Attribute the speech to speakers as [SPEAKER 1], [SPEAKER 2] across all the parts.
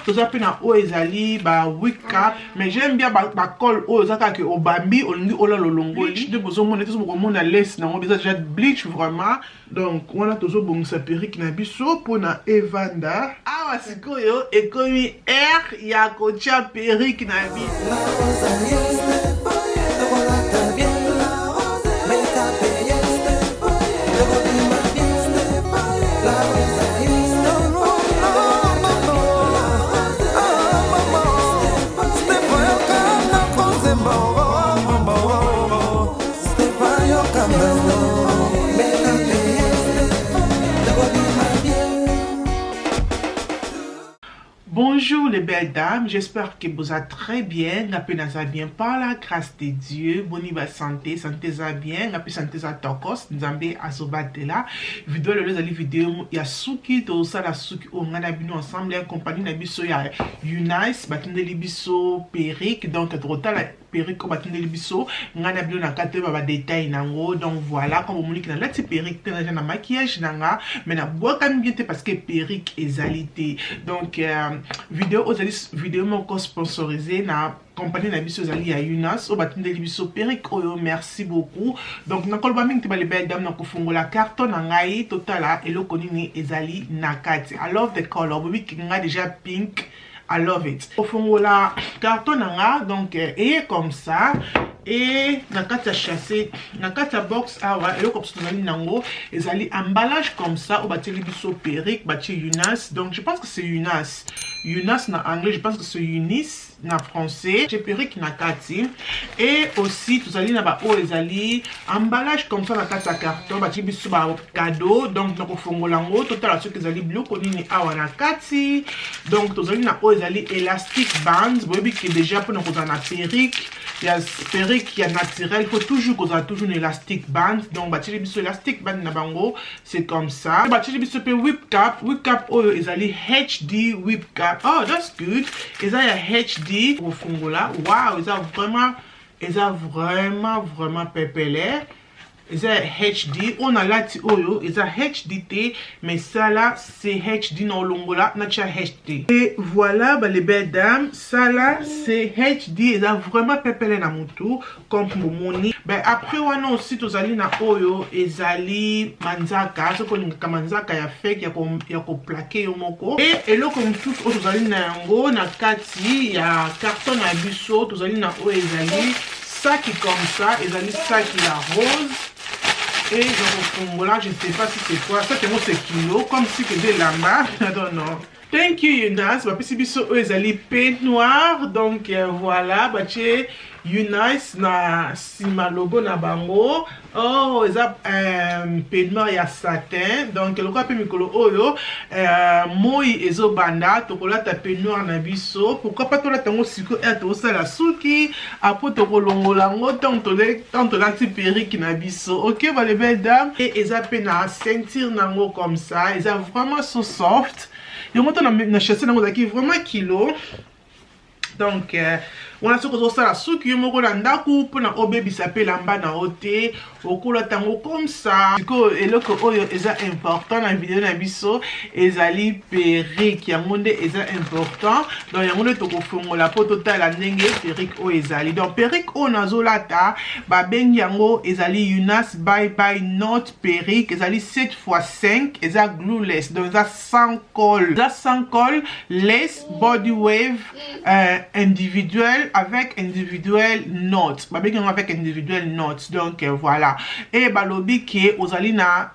[SPEAKER 1] toza pe na o ezali ba wig cap, mais j'aime bien ba col o ezaka ke obambi olingi ola lolongoli de bozo mona tozo mona laisse na ngombe déjà bleach vraiment. Donc on a tozo bongisa perruque na biso pona evanda awa sikoyo ekomi air ya kotia perruque na biso. Bonjour les belles dames, j'espère que vous êtes très bien, nga bien par la grâce de Dieu, boni ba santé za bien, nga santé za tokos, nzambe azobatela. Vidéo le zali vidéo ya suki to sala suki o ngana bino ensemble en compagnie na biso ya Unice, batindeli biso perruque, donc trotala perruque ko batindeli biso, ngana bino na kate ba détail nango. Donc voilà, comme vous monique na lati perruque te na maquillage nanga, mais na boka bien te parce que perruque ezalité. Donc vidéo ozali vidéo moko sponsorisé na compagnie na biso zali ya Unice o batindeli biso perruque oyo. Merci beaucoup. Donc na kolba mingi te ba les belles dames na kofungola carton na ngai totala eloko nini ezali na kati. I love the color, bobi kinga déjà pink. I love it. Kofungola carton na nga, donc et comme ça. Et na kati ya chassé, na kati ya box awa eloko tozali nango ezali emballage comme ça o bateli biso perruque bati Unice. Donc je pense que c'est Unice. Unice na anglais, je pense que c'est Unice na français. J'ai perruque na kati. Et aussi tozali na ba o ezali emballage comme ça na kati ya carton bati biso ba cadeau. Donc na kofongola ngo total ce que ezali biloko nini awa na kati. Donc tozali na o ezali elastic bands. Boyebi ki déjà pour na kozana na perruque. Il y a perruque qui est naturel, il faut toujours qu'on a toujours une élastique band. Donc batili biso élastique band na bango, c'est comme ça. Batili biso pe whip cap oyo ezali HD whip cap. Oh, that's good. Ezali HD au fongola. Wow, eza vraiment pepele. Eza HD, on a lati oyo, eza HDT, mais ça là c'est HD non longola, nacha HD. Et voilà, bah, les belles dames, ça là c'est HD, eza vraiment pepele na mutu, comme momoni. Ben après on a aussi tozali na oyo, ezali manzaka, ce qu'on a manzaka ya fake, ya ko plaqué yo moko. Et elo comme tout, tozali na yango, na kati, ya carton na biso, tozali na oyo ezali sac comme ça, ezali sac la rose. Et je là, je ne sais pas si c'est quoi. Ça, c'est kilo, comme si c'était la marque. I don't know. Thank you, Unice. Bah, puis biso ezali pain noir. Donc voilà, bah Unice na sima logo na bango. Oh, eza pain noir ya satin. Donc le quoi mikolo oyo moi ezo banda tokola ta pain noir na biso. Pourquoi pas tola tango siko et to sala suki après tokolongola ngo tant la ti perruque na biso. OK, bah les belles dames, et eza pe na ceinture nango comme ça. Eza vraiment so soft. Et on a chassé nango zaki vraiment kilo. Donc on a ce que ça la suki moko na ndaku pona obebi s'appelle lamba na ote okula tango comme ça. Diko eloko oyo eza important na vidéo na biso ezali perruque ya monde eza important. Donc ya monde to ko fongola po total la ndenge perruque o ezali. Donc perruque o nazolata ba bengi yango ezali Unice bye not perruque ezali 7x5 eza glueless. Donc eza sans colle. Eza sans colle, lace body wave individuel avec individuel notes. Bah bien avec individuel notes. Donc voilà. Et balobi qui est aux alina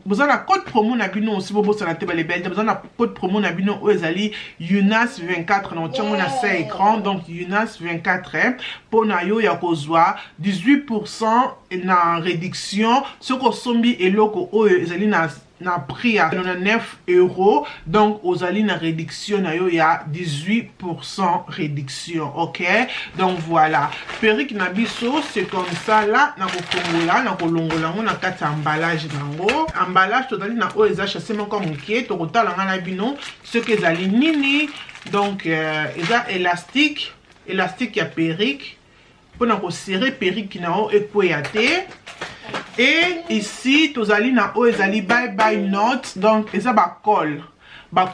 [SPEAKER 1] vous avez un code promo na bino aussi bobo sur la table les belles. Vous avez un code promo na bino ezali Unice 24 non tiens on a ça écran donc Unice 24 pour na yo ya kozwa 18% na réduction ce ko sombi eloko oyo ezali na prix à 99 €. Donc aux alines na réduction na yo ya 18% réduction. OK, donc voilà perruque na biso c'est comme ça là na kokongola na kolongola ngo na kati emballage nango emballage totali na o eza chassé mon comme qui to kotala ngana bino ce que ezali nini. Donc eza élastique ya perruque pour na ko serrer perruque na o ekoyate. Et ici tozali na o ezali bye bye note. Donc eza ba colle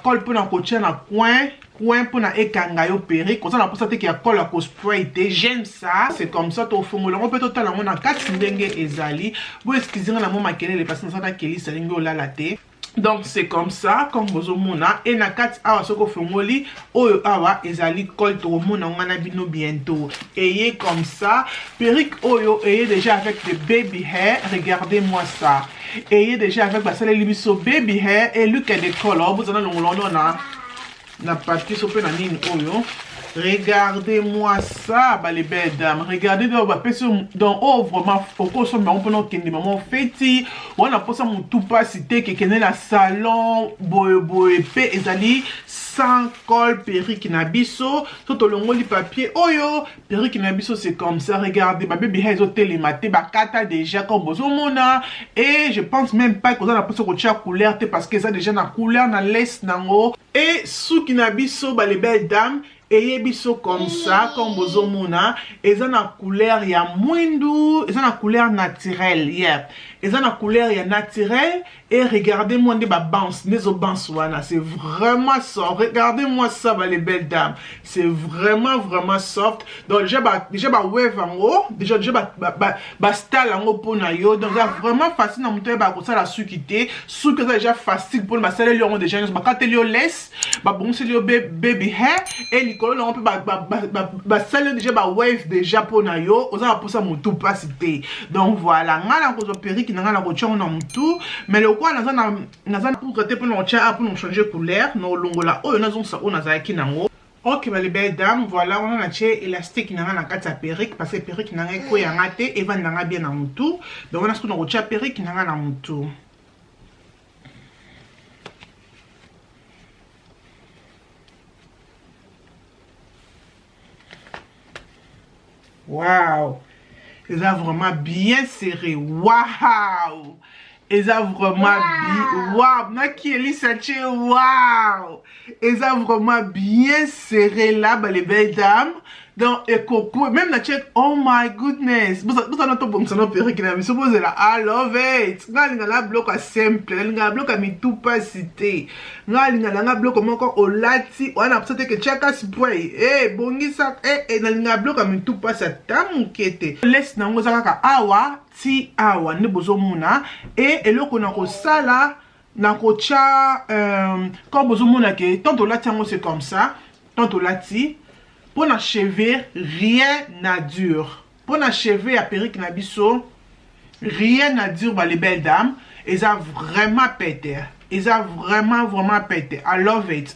[SPEAKER 1] colle pour na cocher na coin pour na ekanga yo perruque comme ça na posa te ki ya colle à cosplay te. J'aime ça, c'est comme ça to fongola on peut total na mona kati ndenge ezali bo excusez na mo makelele parce que ça na keli salingo la te. Donc c'est comme ça comme bozo mona et na kati awa soko fongoli oyo awa ezali colle to mona ngana bino bientôt et comme ça perruque oyo et déjà avec des baby hair. Regardez-moi ça. Et déjà avec la salle libiso baby hair et look at the color vous allez l'ongolo na papier sur na nini oyo. Regardez-moi ça, bah les belles dames. Regardez dans oh vraiment pourquoi ça on peut non kende maman feti. On a pas ça mon tout pas cité que kende la salon boy pe ezali sans col perruque na biso. Tout le long du papier oyo perruque na biso c'est comme ça. Regardez ma baby hair hôtel maté ba kata déjà comme bozo mona et je pense même pas que ça n'a pas ce couleur parce que ça déjà na couleur na laisse nango et sous qui na biso bah les belles dames. Et biso comme ça, comme bozo mona, ils ont la couleur ya mwindu, ils ont la couleur naturelle, yeah. Ils ont la couleur ya naturelle et regardez-moi des bounce, des wana, c'est vraiment soft. Regardez-moi ça, bah, les belles dames, c'est vraiment soft. Donc déjà wave en haut, déjà style en haut pour na yo, donc c'est vraiment facile dans mon temps bah ça la suquité, sous que ça déjà facile pour le masser les déjà, bah quand tu laisse, bah bon c'est le baby hair et on peut saler déjà wave déjà pour na yo on a pour ça mon tout pas cité donc voilà ngala ko perruque ngala ko tchon na mutu mais le quoi na pour traiter pour nous changer couleur no longola oh na zon ça on a zaki nango. Ok bah les belles dames voilà on a acheté élastique na kata perruque parce que perruque na ko ya ngate et va na bien na mutu donc on a ce qu'on a acheté perruque na mutu. Waouh! Ils ont vraiment bien serré. Waouh! Ils ont vraiment bien. Waouh! Nakili Saché. Waouh! Ils ont vraiment bien serré là, les belles dames. Donc, même la check. Oh my goodness! Vous avez un bon son perruque qui n'a suppose là. I love it! Nga bloc à simple. Nga bloc à mi tout pas cité. Nga bloc comme encore au lati. On a peut-être que chaka spray. Eh, bongi ça. Eh, nga bloc à mi tout pas ça. Tamukete. Laisse na ngoza kaka awa. Ti awa. Ne bozo muna. Et le qu'on a ko sala. Na ko cha. Quand bozo muna ke. Tantôt lati c'est comme ça. Tantôt lati. Pour n'achever, rien n'a dur. Pour n'achever à perruque nabiso, rien n'a dur, bah, les belles dames. Ils ont vraiment pété. Ils ont vraiment pété. I love it.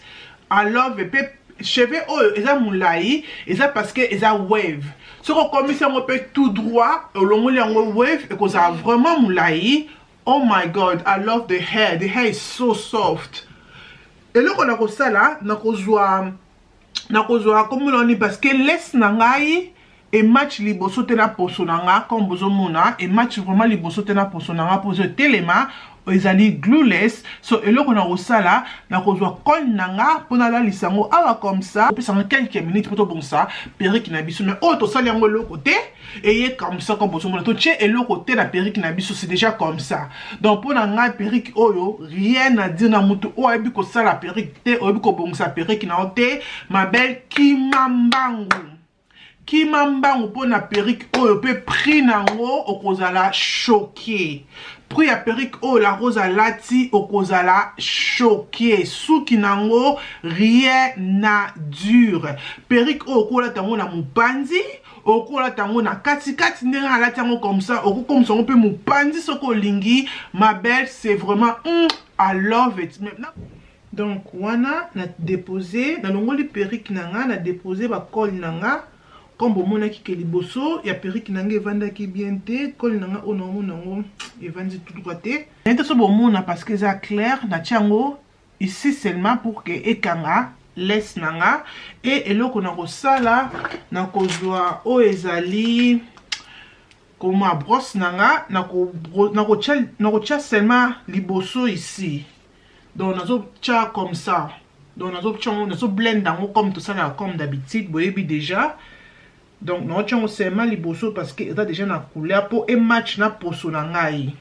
[SPEAKER 1] I love it. Cheveux, oh, ils ont moulaï. Ils ont parce que ils ont wave. Ce qu'on commence à me tout droit, au long de wave, et qu'on a vraiment moulaï. Oh my god, I love the hair. The hair is so soft. Et là, on a fait ça là, on a joué. Nakozwa comme on dit parce que laisse nangai et match liboso tena poso nanga comme bozo mona et match vraiment liboso tena poso nanga pour ce téléma ils allaient glueless so et là on a osala nakozwa kol nanga pour na la lisango awa comme ça puis ça en quelques minutes pour tout bon ça perruque na biso mais oh to sali yango le côté et comme ça comme bozo mona to tche et le côté la perruque na biso c'est déjà comme ça donc pour nanga perruque oyo rien à dire na mutu o ebi ko sala perruque te o ebi ko bon ça perruque na ote ma belle Kimambangu pour na perruque oyo pe prix nango okozala choqué. Prix ya perruque oyo la rose à lati okozala choqué. Suki nango rien n'a dur. Perruque oyo kola tango na mupanzi. Okola tango na kati ndenge alati yango comme ça. Oko comme ça on peut mupanzi soko lingi. Ma belle c'est vraiment I love it. Donc wana na déposé dans le ngoli perruque nanga na déposé ba col nanga. Comme bon qui ke liboso ya perruque nanga evanda ki bien te col nanga ono monango evandi tout droit te. Nete so bon mona parce que ça clair na tiango ici seulement pour que ekanga laisse nanga et eloko na ko sala na ko joa o ezali comme ma brosse nanga na ko tia seulement liboso ici. Donc nazo tia comme ça. Donc nazo blend dango comme tout ça là comme d'habitude, vous voyez déjà. Donc non tu seulement liboso parce que ça déjà na couleur pour un match na poso na ngai.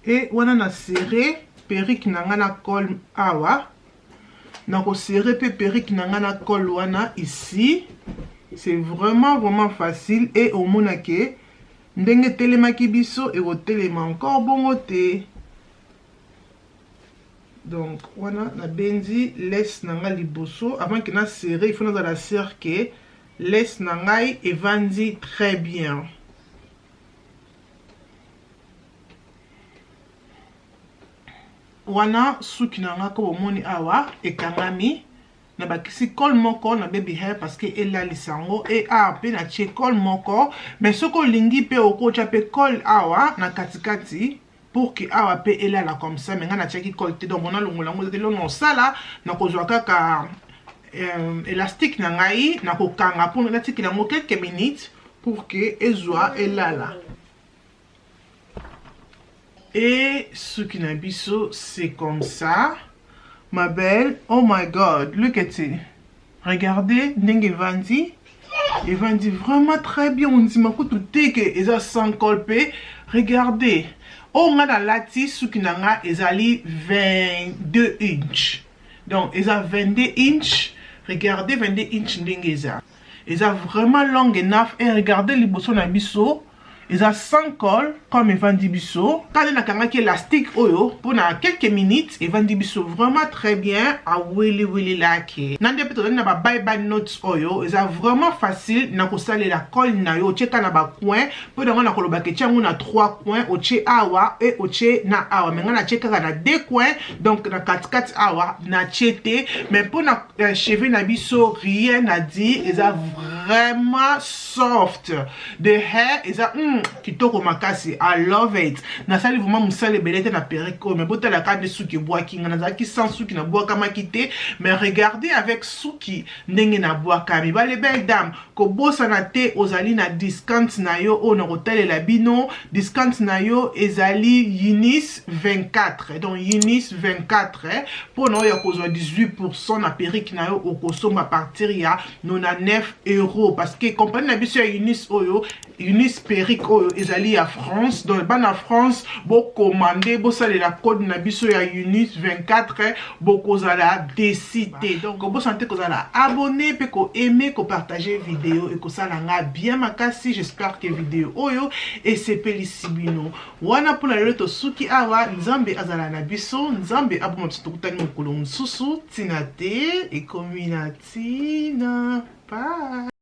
[SPEAKER 1] et wana na serré perruque nanga na col awa na ko serré pe perruque nanga na col wana ici. C'est vraiment facile et au monake ndenge telemaki biso et au telema encore bongo te. Donc wana na benzi laisse nanga liboso avant que na serré il faut na la cercle laisse nangai et vandi très bien. Wana suki nanga ko moni awa ekangami na bakisi col moko na baby hair parce que ela lisango et a pe na che col moko mais soko lingi pe okocha pe col awa na katikati pour que awa pe ela la comme ça mais ngana cheki col te donc on a longola ngo te lono sala na kozwa kaka élastique na ngai na kokanga pour na tikila ngo quelques minutes pour que ezwa elala. Et ce qui n'a biso, c'est comme ça. Ma belle, oh my god, look at it. Regardez, Ndenge Vandi. Et Vandi vraiment très bien. On dit, ma tout que ils ont sans colpé. Regardez. Oh, on a la lati, ce qui n'a pas, ils ont 22 inches. Donc, ils ont 22 inches. Regardez, 22 inches Ndenge. Ils ont vraiment long enough. Et regardez, les bossons na biso. Ils ont sans col comme Evandi Bisso. Quand il y a un élastique pour quelques minutes, Evandi Bisso vraiment très bien. I really like it. Nande peut donner na bye bye notes oyo. Ils ont vraiment facile na ko sale la col na yo. Cheka na ba coin. Pour dans na ko loba ke tiangu na 3 coins. Oche awa et oche na awa. Mais na cheka na 2 coins. Donc na 4 awa na chete. Mais pour na cheveux na biso rien à dire. Ils ont vraiment soft. The hair is a kitoko makasi. I love it. Na sali vraiment musale belete na periko. Mais bota la carte de souki bois ki ngana zaki sans souki na bois kama kite. Mais regardez avec souki ndenge na bois kami. Ba les belles dames ko bossa na te ozali na discount na yo o na hôtel la bino. Discount na yo ezali Yunis 24. Donc Yunis 24 pour no ya kozwa 18% na perike na yo o kosomba à partir ya 99 € parce que compagnie na biso ya Yunis oyo Yunis perike oyo ezali à France. Donc bana France bo commander bo sale la code na biso ya Yunis 24 bo kozala décider. Donc bo santé kozala abonné pe ko aimer ko partager vidéo et ko sala nga bien makasi. J'espère que vidéo oyo et c'est pelisibino wana pour la leto suki awa nzambe azala na biso nzambe aboma tsutukutani mokolo mususu tina te e kominatina. Bye.